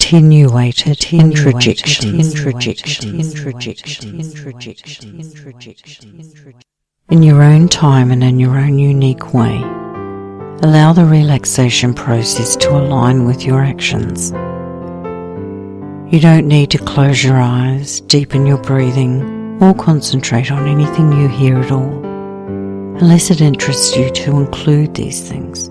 Attenuated Introjections. In your own time and in your own unique way, allow the relaxation process to align with your actions. You don't need to close your eyes, deepen your breathing, or concentrate on anything you hear at all, unless it interests you to include these things.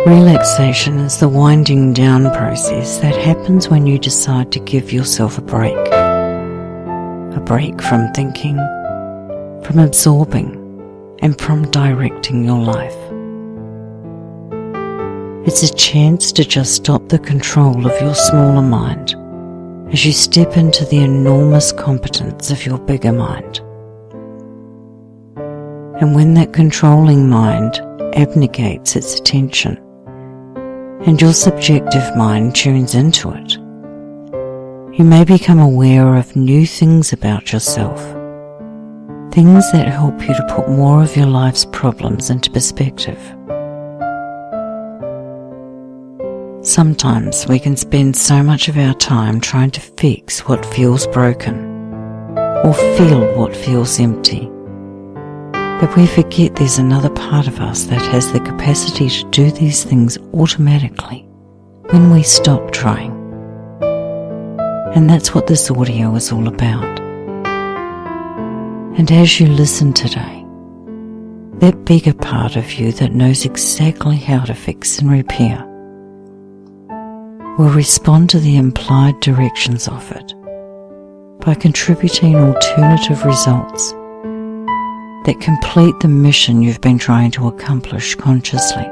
Relaxation is the winding down process that happens when you decide to give yourself a break. A break from thinking, from absorbing, and from directing your life. It's a chance to just stop the control of your smaller mind as you step into the enormous competence of your bigger mind. And when that controlling mind abnegates its attention and your subjective mind tunes into it, you may become aware of new things about yourself, things that help you to put more of your life's problems into perspective. Sometimes we can spend so much of our time trying to fix what feels broken or feel what feels empty that we forget there's another part of us that has the capacity to do these things automatically when we stop trying. And that's what this audio is all about. And as you listen today, that bigger part of you that knows exactly how to fix and repair will respond to the implied directions offered by contributing alternative results that complete the mission you've been trying to accomplish consciously.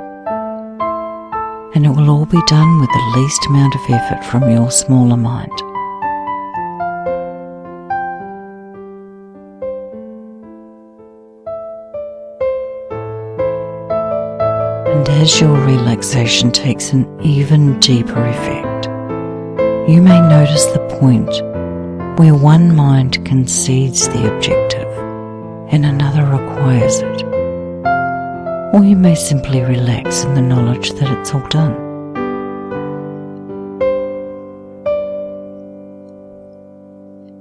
And it will all be done with the least amount of effort from your smaller mind. And as your relaxation takes an even deeper effect, you may notice the point where one mind concedes the objective and another requires it. Or you may simply relax in the knowledge that it's all done.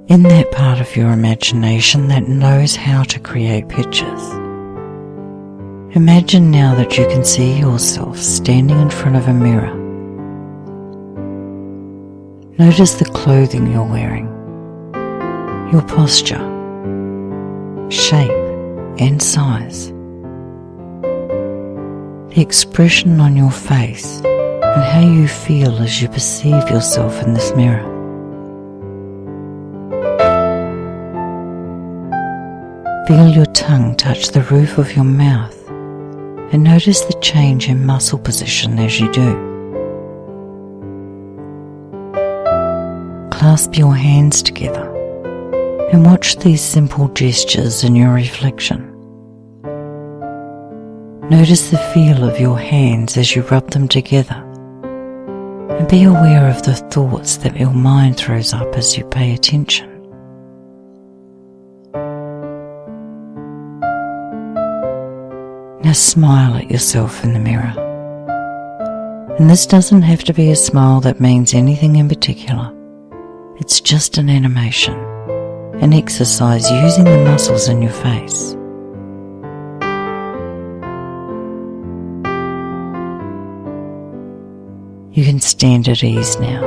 In that part of your imagination that knows how to create pictures, imagine now that you can see yourself standing in front of a mirror. Notice the clothing you're wearing, your posture, shape and size, the expression on your face and how you feel as you perceive yourself in this mirror. Feel your tongue touch the roof of your mouth and notice the change in muscle position as you do. Clasp your hands together and watch these simple gestures in your reflection. Notice the feel of your hands as you rub them together, and be aware of the thoughts that your mind throws up as you pay attention. Now smile at yourself in the mirror. And this doesn't have to be a smile that means anything in particular. It's just an animation, an exercise using the muscles in your face. You can stand at ease now,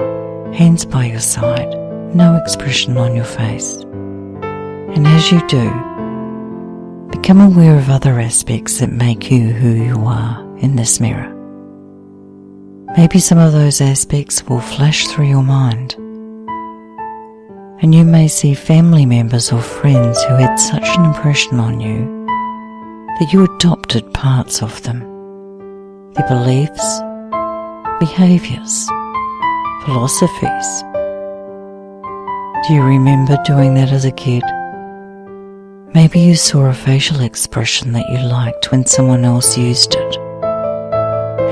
hands by your side, no expression on your face. And as you do, become aware of other aspects that make you who you are in this mirror. Maybe some of those aspects will flash through your mind, and you may see family members or friends who had such an impression on you that you adopted parts of them, their beliefs, behaviours, philosophies. Do you remember doing that as a kid? Maybe you saw a facial expression that you liked when someone else used it,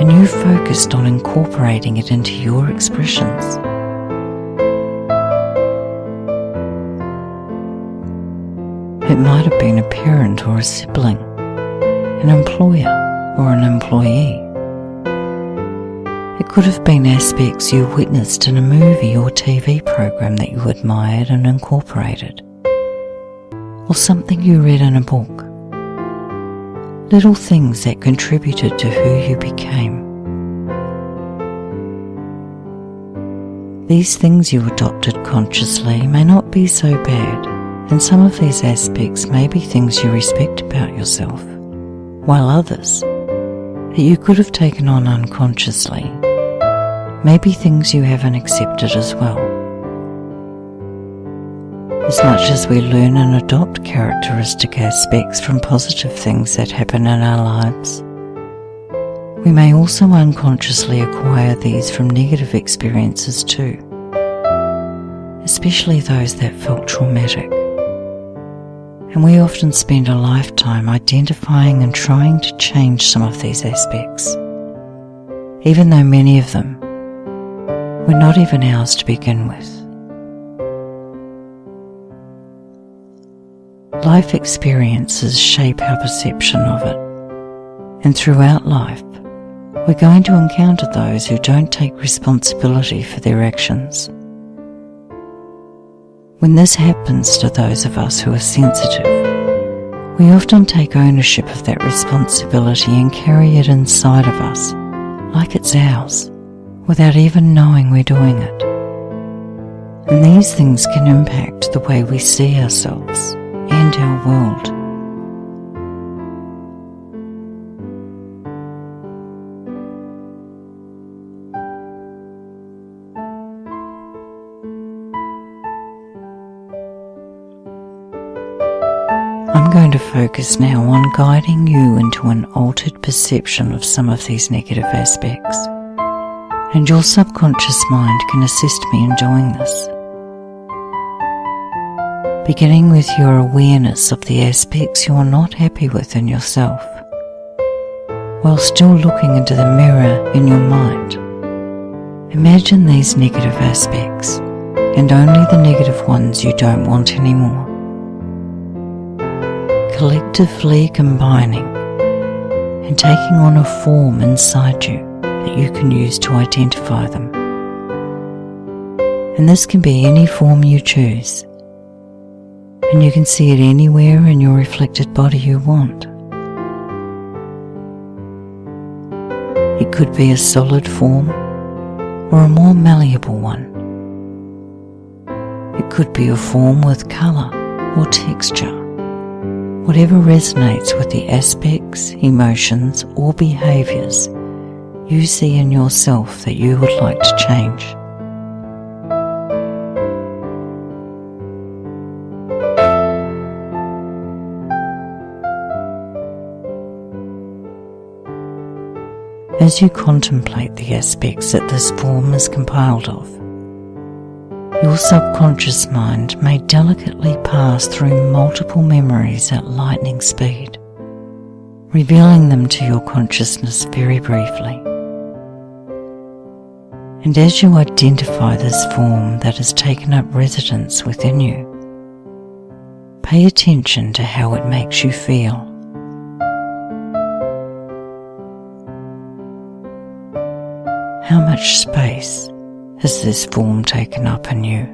and you focused on incorporating it into your expressions. It might have been a parent or a sibling, an employer or an employee. could have been aspects you witnessed in a movie or TV program that you admired and incorporated, or something you read in a book. Little things that contributed to who you became. These things you adopted consciously may not be so bad, and some of these aspects may be things you respect about yourself, while others, that you could have taken on unconsciously, may be things you haven't accepted as well. As much as we learn and adopt characteristic aspects from positive things that happen in our lives, we may also unconsciously acquire these from negative experiences too, especially those that felt traumatic. And we often spend a lifetime identifying and trying to change some of these aspects, even though many of them were not even ours to begin with. Life experiences shape our perception of it, and throughout life, we're going to encounter those who don't take responsibility for their actions. When this happens to those of us who are sensitive, we often take ownership of that responsibility and carry it inside of us, like it's ours, without even knowing we're doing it. And these things can impact the way we see ourselves and our world. I'm going to focus now on guiding you into an altered perception of some of these negative aspects, and your subconscious mind can assist me in doing this. Beginning with your awareness of the aspects you are not happy with in yourself, while still looking into the mirror in your mind. Imagine these negative aspects, and only the negative ones you don't want anymore, collectively combining and taking on a form inside you that you can use to identify them. And this can be any form you choose, and you can see it anywhere in your reflected body you want. It could be a solid form or a more malleable one. It could be a form with colour or texture. Whatever resonates with the aspects, emotions, or behaviours you see in yourself that you would like to change. As you contemplate the aspects that this form is compiled of, your subconscious mind may delicately pass through multiple memories at lightning speed, revealing them to your consciousness very briefly. And as you identify this form that has taken up residence within you, pay attention to how it makes you feel. How much space has this form taken up in you?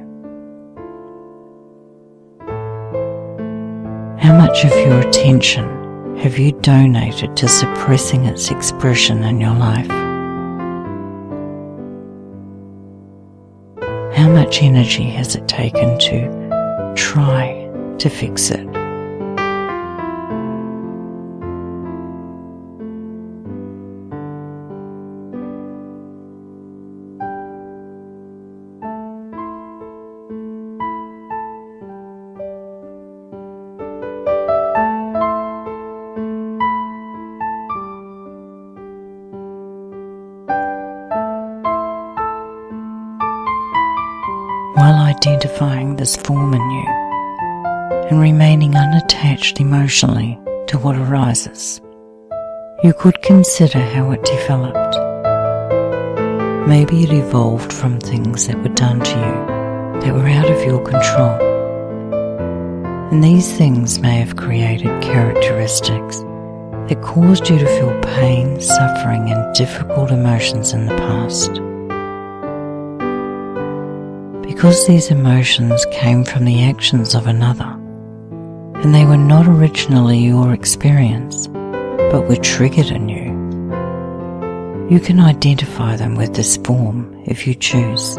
How much of your attention have you donated to suppressing its expression in your life? How much energy has it taken to try to fix it? While identifying this form in you and remaining unattached emotionally to what arises, you could consider how it developed. Maybe it evolved from things that were done to you that were out of your control, and these things may have created characteristics that caused you to feel pain, suffering, and difficult emotions in the past. Because these emotions came from the actions of another, and they were not originally your experience, but were triggered in you, you can identify them with this form if you choose.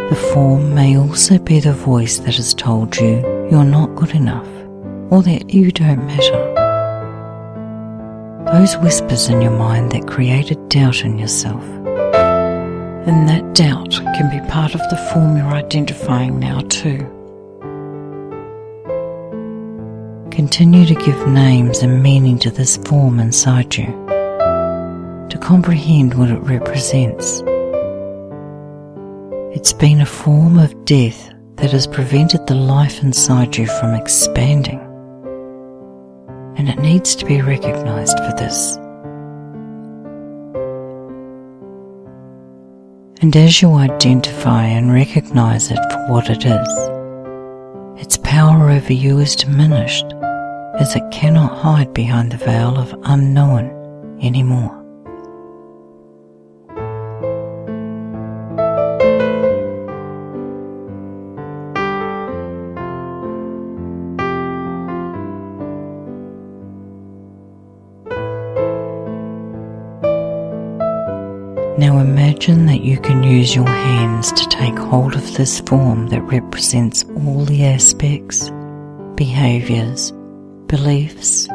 The form may also be the voice that has told you you're not good enough or that you don't matter. Those whispers in your mind that created doubt in yourself. And that doubt can be part of the form you're identifying now too. Continue to give names and meaning to this form inside you, to comprehend what it represents. It's been a form of death that has prevented the life inside you from expanding, and it needs to be recognized for this. And as you identify and recognize it for what it is, its power over you is diminished, as it cannot hide behind the veil of unknown anymore. Now imagine that you can use your hands to take hold of this form that represents all the aspects, behaviours, beliefs,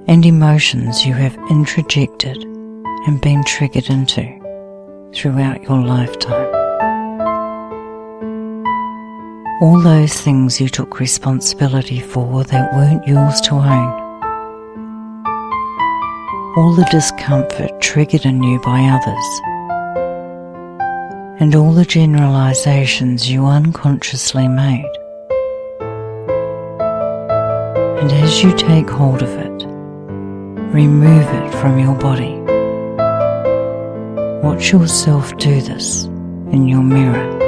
and emotions you have introjected and been triggered into throughout your lifetime. All those things you took responsibility for that weren't yours to own. All the discomfort triggered in you by others, and all the generalizations you unconsciously made. And as you take hold of it, remove it from your body. Watch yourself do this in your mirror.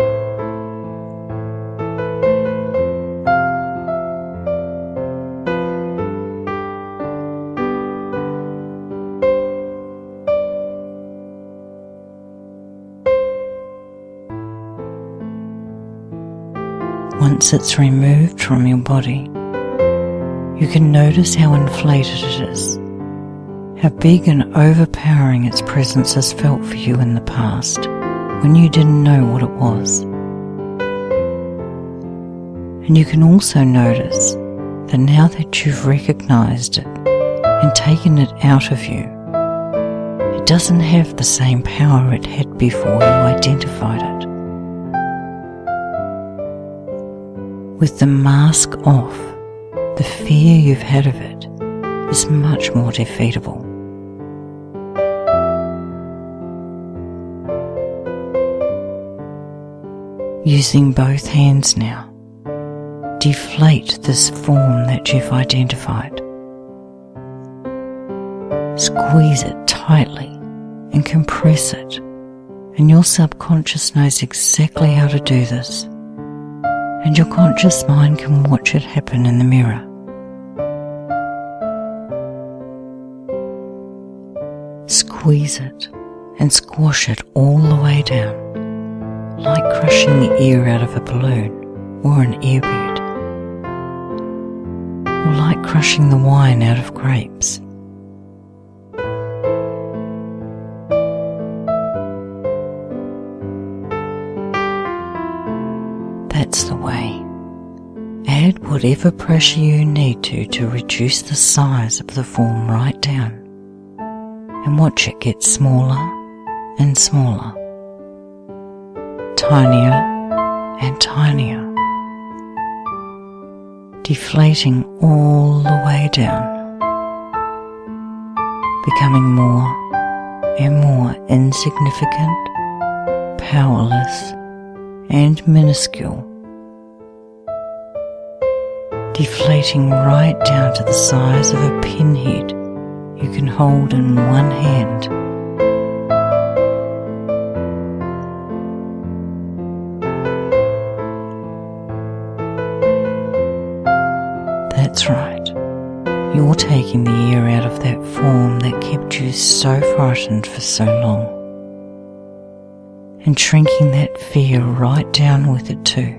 Once it's removed from your body, you can notice how inflated it is, how big and overpowering its presence has felt for you in the past when you didn't know what it was. And you can also notice that now that you've recognized it and taken it out of you, it doesn't have the same power it had before you identified it. With the mask off, the fear you've had of it is much more defeatable. Using both hands now, deflate this form that you've identified. Squeeze it tightly and compress it, and your subconscious knows exactly how to do this. And your conscious mind can watch it happen in the mirror. Squeeze it and squash it all the way down, like crushing the air out of a balloon or an airbird, or like crushing the wine out of grapes. That's the way. Add whatever pressure you need to reduce the size of the form right down, and watch it get smaller and smaller, tinier and tinier, deflating all the way down, becoming more and more insignificant, powerless, and minuscule, deflating right down to the size of a pinhead you can hold in one hand. That's right. You're taking the air out of that form that kept you so frightened for so long, and shrinking that fear right down with it too.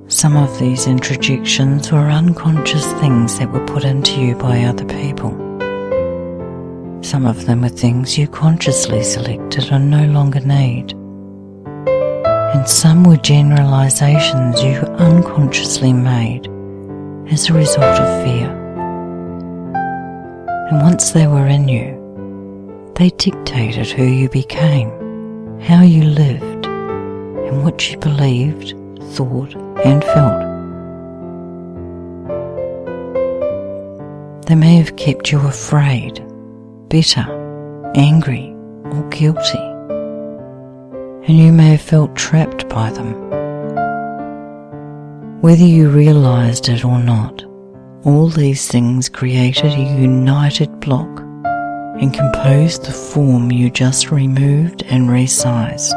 Some of these introjections were unconscious things that were put into you by other people. Some of them are things you consciously selected and no longer need. And some were generalizations you unconsciously made as a result of fear. And once they were in you, they dictated who you became, how you lived, and what you believed, thought, and felt. They may have kept you afraid, bitter, angry, or guilty, and you may have felt trapped by them. Whether you realized it or not, all these things created a united block and composed the form you just removed and resized.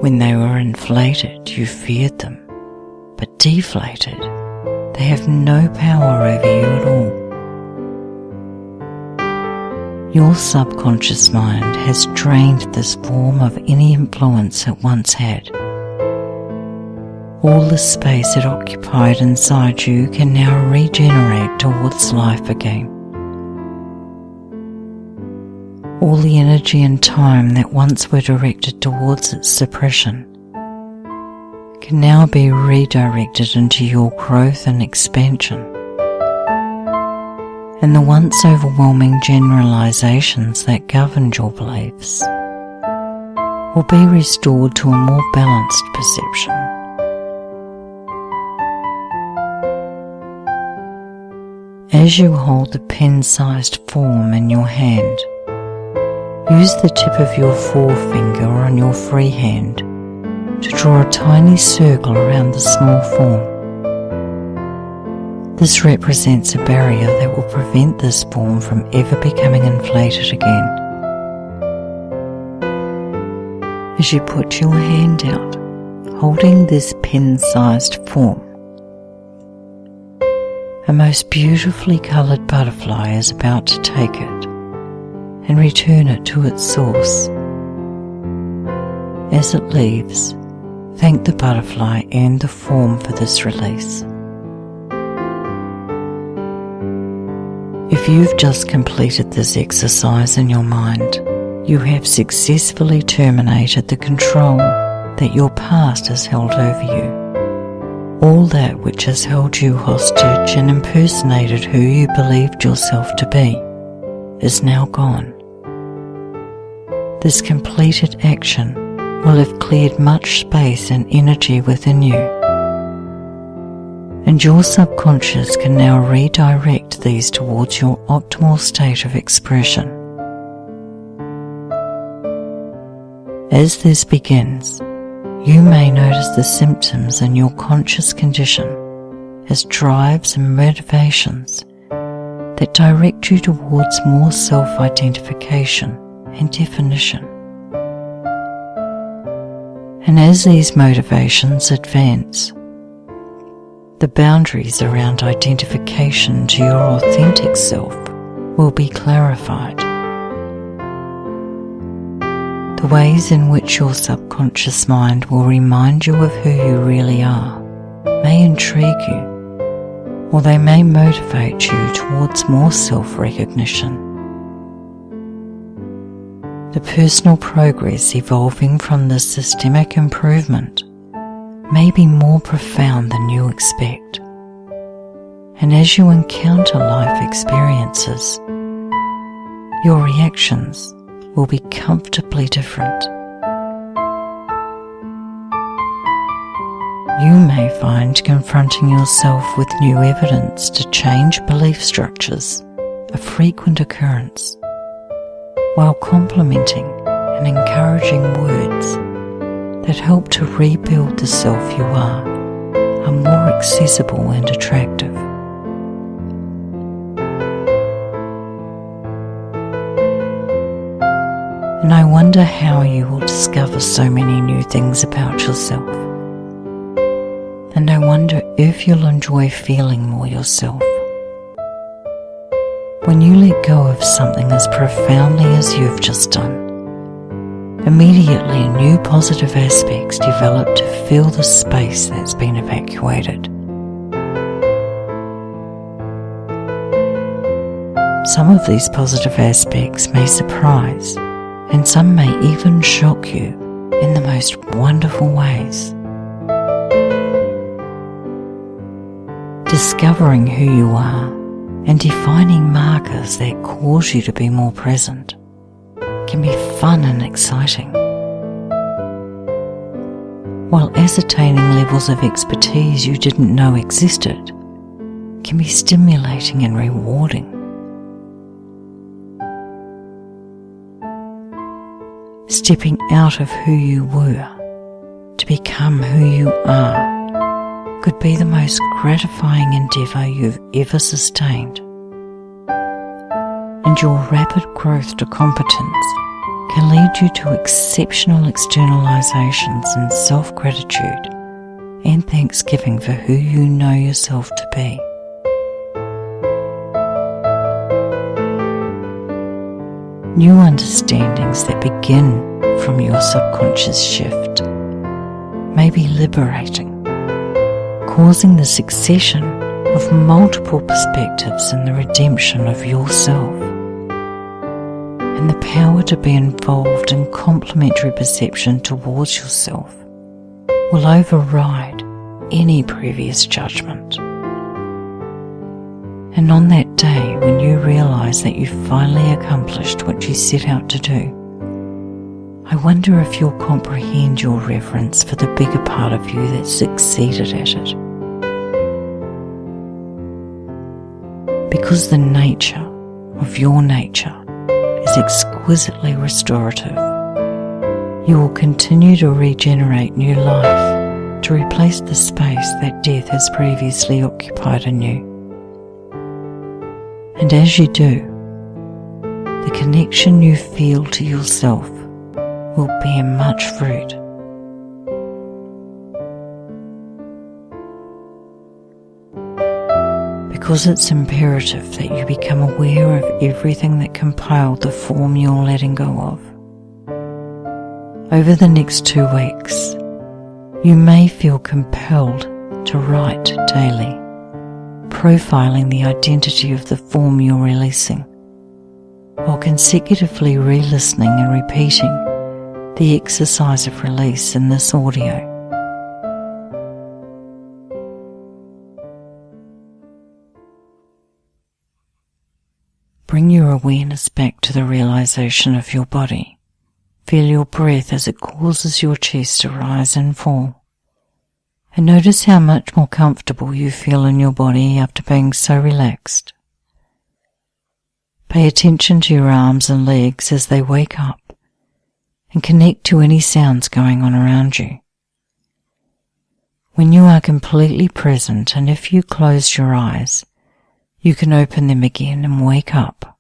When they were inflated, you feared them, but deflated, they have no power over you at all. Your subconscious mind has drained this form of any influence it once had. All the space it occupied inside you can now regenerate towards life again. All the energy and time that once were directed towards its suppression can now be redirected into your growth and expansion. And the once overwhelming generalizations that governed your beliefs will be restored to a more balanced perception. As you hold the pen-sized form in your hand, use the tip of your forefinger on your free hand to draw a tiny circle around the small form. This represents a barrier that will prevent this form from ever becoming inflated again. As you put your hand out, holding this pen-sized form, a most beautifully coloured butterfly is about to take it and return it to its source. As it leaves, thank the butterfly and the form for this release. If you've just completed this exercise in your mind, you have successfully terminated the control that your past has held over you. All that which has held you hostage and impersonated who you believed yourself to be is now gone. This completed action will have cleared much space and energy within you, and your subconscious can now redirect these towards your optimal state of expression. As this begins, you may notice the symptoms in your conscious condition as drives and motivations that direct you towards more self-identification and definition. And as these motivations advance, the boundaries around identification to your authentic self will be clarified. The ways in which your subconscious mind will remind you of who you really are may intrigue you, or they may motivate you towards more self-recognition. The personal progress evolving from this systemic improvement may be more profound than you expect, and as you encounter life experiences, your reactions will be comfortably different. You may find confronting yourself with new evidence to change belief structures a frequent occurrence, while complimenting and encouraging words that help to rebuild the self you are more accessible and attractive. And I wonder how you will discover so many new things about yourself. And I wonder if you'll enjoy feeling more yourself. When you let go of something as profoundly as you've just done, immediately new positive aspects develop to fill the space that's been evacuated. Some of these positive aspects may surprise, and some may even shock you in the most wonderful ways. Discovering who you are and defining markers that cause you to be more present can be fun and exciting, while ascertaining levels of expertise you didn't know existed can be stimulating and rewarding. Stepping out of who you were to become who you are could be the most gratifying endeavour you've ever sustained. And your rapid growth to competence can lead you to exceptional externalizations and self-gratitude and thanksgiving for who you know yourself to be. New understandings that begin from your subconscious shift may be liberating, causing the succession of multiple perspectives and the redemption of yourself, and the power to be involved in complementary perception towards yourself will override any previous judgment. And on that day when you realise that you finally accomplished what you set out to do, I wonder if you'll comprehend your reverence for the bigger part of you that succeeded at it. Because the nature of your nature is exquisitely restorative, you will continue to regenerate new life to replace the space that death has previously occupied in you. And as you do, the connection you feel to yourself will bear much fruit. Because it's imperative that you become aware of everything that compiled the form you're letting go of. Over the next 2 weeks, you may feel compelled to write daily, profiling the identity of the form you're releasing, while consecutively re-listening and repeating the exercise of release in this audio. Bring your awareness back to the realization of your body. Feel your breath as it causes your chest to rise and fall. And notice how much more comfortable you feel in your body after being so relaxed. Pay attention to your arms and legs as they wake up and connect to any sounds going on around you. When you are completely present, and if you close your eyes, you can open them again and wake up.